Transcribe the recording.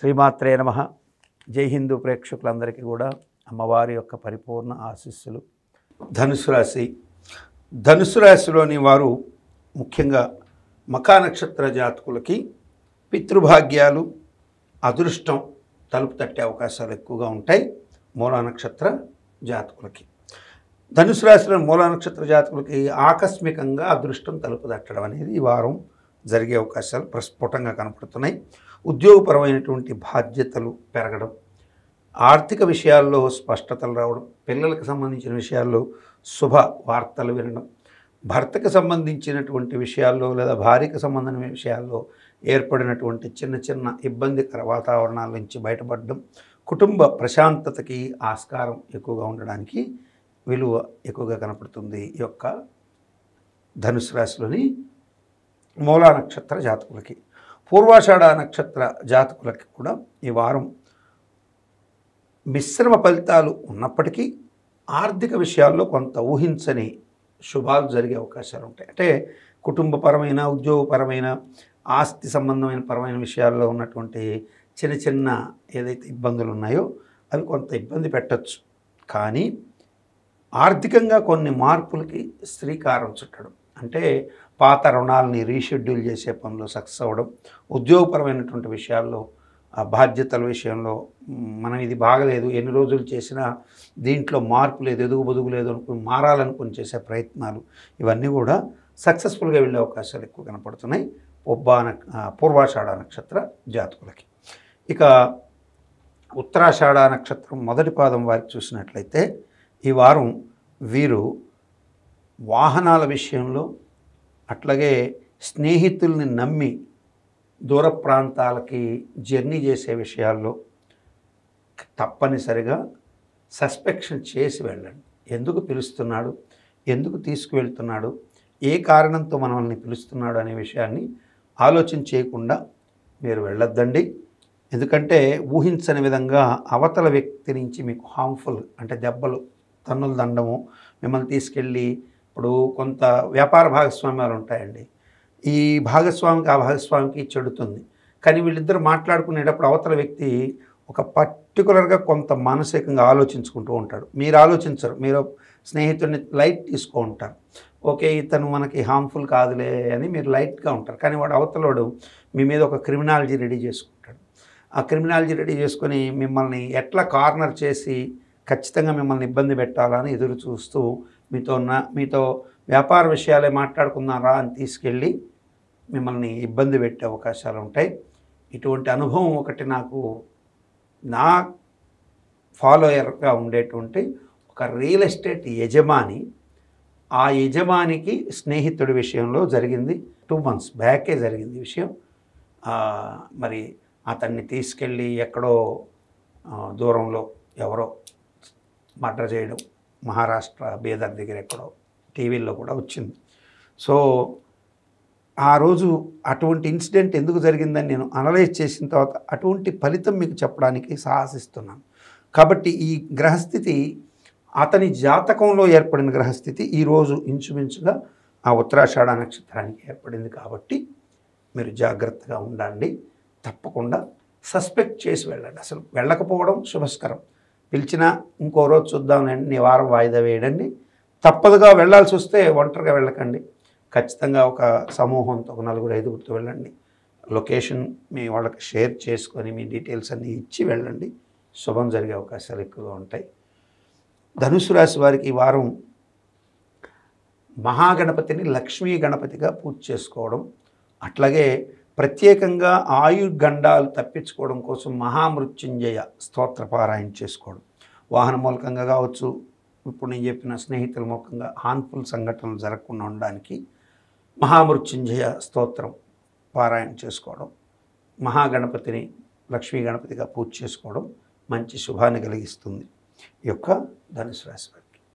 శ్రీమాత్రే నమః. జై హిందూ ప్రేక్షకులందరికీ కూడా అమ్మవారి యొక్క పరిపూర్ణ ఆశీస్సులు. ధనుసు రాశి. ధనుసు రాశిలోని వారు ముఖ్యంగా మఖా నక్షత్ర జాతకులకి పితృభాగ్యాలు, అదృష్టం తలుపు తట్టే అవకాశాలు ఎక్కువగా ఉంటాయి. మూలా నక్షత్ర జాతకులకి, ధనుసు రాశిలో మూలా నక్షత్ర జాతకులకి ఆకస్మికంగా అదృష్టం తలుపు తట్టడం అనేది ఈ వారం జరిగే అవకాశాలు ప్రస్ఫుటంగా కనపడుతున్నాయి. ఉద్యోగపరమైనటువంటి బాధ్యతలు పెరగడం, ఆర్థిక విషయాల్లో స్పష్టతలు రావడం, పిల్లలకు సంబంధించిన విషయాల్లో శుభ వార్తలు వినడం, భర్తకు సంబంధించినటువంటి విషయాల్లో లేదా భార్యకు సంబంధించిన విషయాల్లో ఏర్పడినటువంటి చిన్న చిన్న ఇబ్బందికర వాతావరణాల నుంచి బయటపడడం, కుటుంబ ప్రశాంతతకి ఆస్కారం ఎక్కువగా ఉండడానికి విలువ ఎక్కువగా కనపడుతుంది. ఈ యొక్క ధనుసు రాశిలోని మూలా నక్షత్ర జాతకులకి. పూర్వాషాఢ నక్షత్ర జాతకులకి కూడా ఈ వారం మిశ్రమ ఫలితాలు ఉన్నప్పటికీ ఆర్థిక విషయాల్లో కొంత ఊహించని శుభాలు జరిగే అవకాశాలు ఉంటాయి. అంటే కుటుంబపరమైన, ఉద్యోగపరమైన, ఆస్తి సంబంధమైన పరమైన విషయాల్లో ఉన్నటువంటి చిన్న చిన్న ఏదైతే ఇబ్బందులు ఉన్నాయో అవి కొంత ఇబ్బంది పెట్టచ్చు. కానీ ఆర్థికంగా కొన్ని మార్పులకి శ్రీకారం చుట్టడం, అంటే పాత రుణాలని రీషెడ్యూల్ చేసే పనులు సక్సెస్ అవ్వడం, ఉద్యోగపరమైనటువంటి విషయాల్లో బాధ్యతల విషయంలో మనం ఇది బాగలేదు, ఎన్ని రోజులు చేసినా దీంట్లో మార్పు లేదు, ఎదుగు బొదుగు లేదు అనుకుని మారాలనుకుని చేసే ప్రయత్నాలు ఇవన్నీ కూడా సక్సెస్ఫుల్గా వెళ్ళే అవకాశాలు ఎక్కువ కనపడుతున్నాయి పూర్వాషాఢ నక్షత్ర జాతకులకి. ఇక ఉత్తరాషాఢ నక్షత్రం మొదటి పాదం వారికి చూసినట్లయితే ఈ వారం వీరు వాహనాల విషయంలో, అట్లాగే స్నేహితుల్ని నమ్మి దూర ప్రాంతాలకి జర్నీ చేసే విషయాల్లో తప్పనిసరిగా సస్పెక్షన్ చేసి వెళ్ళండి. ఎందుకు పిలుస్తున్నాడు, ఎందుకు తీసుకువెళ్తున్నాడు, ఏ కారణంతో మనల్ని పిలుస్తున్నాడు అనే విషయాన్ని ఆలోచన చేయకుండా మీరు వెళ్ళొద్దండి. ఎందుకంటే ఊహించని విధంగా అవతల వ్యక్తి నుంచి మీకు హార్మ్ఫుల్, అంటే దెబ్బలు, తన్నులు దండము, మిమ్మల్ని తీసుకెళ్ళి, ఇప్పుడు కొంత వ్యాపార భాగస్వామ్యాలు ఉంటాయండి. ఈ భాగస్వామికి ఆ భాగస్వామికి చెడుతుంది. కానీ వీళ్ళిద్దరు మాట్లాడుకునేటప్పుడు అవతల వ్యక్తి ఒక పర్టికులర్గా కొంత మానసికంగా ఆలోచించుకుంటూ ఉంటాడు. మీరు ఆలోచించరు, మీరు స్నేహితుడిని లైట్ తీసుకో ఉంటారు. ఓకే, ఇతను మనకి హార్మ్ఫుల్ కాదులే అని మీరు లైట్గా ఉంటారు. కానీ వాడు అవతలవాడు మీ మీద ఒక క్రిమినాలజీ రెడీ చేసుకుంటాడు. ఆ క్రిమినాలజీ రెడీ చేసుకొని మిమ్మల్ని ఎట్లా కార్నర్ చేసి ఖచ్చితంగా మిమ్మల్ని ఇబ్బంది పెట్టాలని ఎదురు చూస్తూ మీతో వ్యాపార విషయాలే మాట్లాడుకుందాం రా అని తీసుకెళ్ళి మిమ్మల్ని ఇబ్బంది పెట్టే అవకాశాలు ఉంటాయి. ఇటువంటి అనుభవం ఒకటి నా ఫాలోయర్గా ఉండేటువంటి ఒక రియల్ ఎస్టేట్ యజమాని, ఆ యజమానికి స్నేహితుడి విషయంలో జరిగింది. 2 months బ్యాకే జరిగింది ఈ విషయం. మరి అతన్ని తీసుకెళ్ళి ఎక్కడో దూరంలో ఎవరో మర్డర్ చేయడం, మహారాష్ట్ర బీదర్ దగ్గర ఎక్కడో టీవీల్లో కూడా వచ్చింది. సో ఆ రోజు అటువంటి ఇన్సిడెంట్ ఎందుకు జరిగిందని నేను అనలైజ్ చేసిన తర్వాత అటువంటి ఫలితం మీకు చెప్పడానికి సాహసిస్తున్నాను. కాబట్టి ఈ గ్రహస్థితి అతని జాతకంలో ఏర్పడిన గ్రహస్థితి ఈరోజు ఇంచుమించుగా ఆ ఉత్తరాషాఢ నక్షత్రానికి ఏర్పడింది. కాబట్టి మీరు జాగ్రత్తగా ఉండండి. తప్పకుండా సస్పెక్ట్ చేసి వెళ్ళండి. అసలు వెళ్ళకపోవడం శుభస్కరం. పిలిచినా ఇంకో రోజు చూద్దాంలేండి, వారం వాయిదా వేయడండి. తప్పదుగా వెళ్ళాల్సి వస్తే ఒంటరిగా వెళ్ళకండి. ఖచ్చితంగా ఒక సమూహంతో, ఒక 4-5 వెళ్ళండి. లొకేషన్ మీ వాళ్ళకి షేర్ చేసుకొని మీ డీటెయిల్స్ అన్నీ ఇచ్చి వెళ్ళండి. శుభం జరిగే అవకాశాలు ఎక్కువగా ఉంటాయి. ధనుసు రాశి వారికి ఈ వారం మహాగణపతిని లక్ష్మీ గణపతిగా పూజ చేసుకోవడం, అట్లాగే ప్రత్యేకంగా ఆయుర్గండాలు తప్పించుకోవడం కోసం మహామృత్యుంజయ స్తోత్ర పారాయణ చేసుకోవడం, వాహన మూలకంగా కావచ్చు, ఇప్పుడు నేను చెప్పిన స్నేహితుల మూలకంగా హార్మ్ఫుల్ సంఘటనలు జరగకుండా ఉండడానికి మహామృత్యుంజయ స్తోత్రం పారాయణ చేసుకోవడం, మహాగణపతిని లక్ష్మీ గణపతిగా పూజ చేసుకోవడం మంచి శుభాన్ని కలిగిస్తుంది ఈ యొక్క ధనుసు రాశి.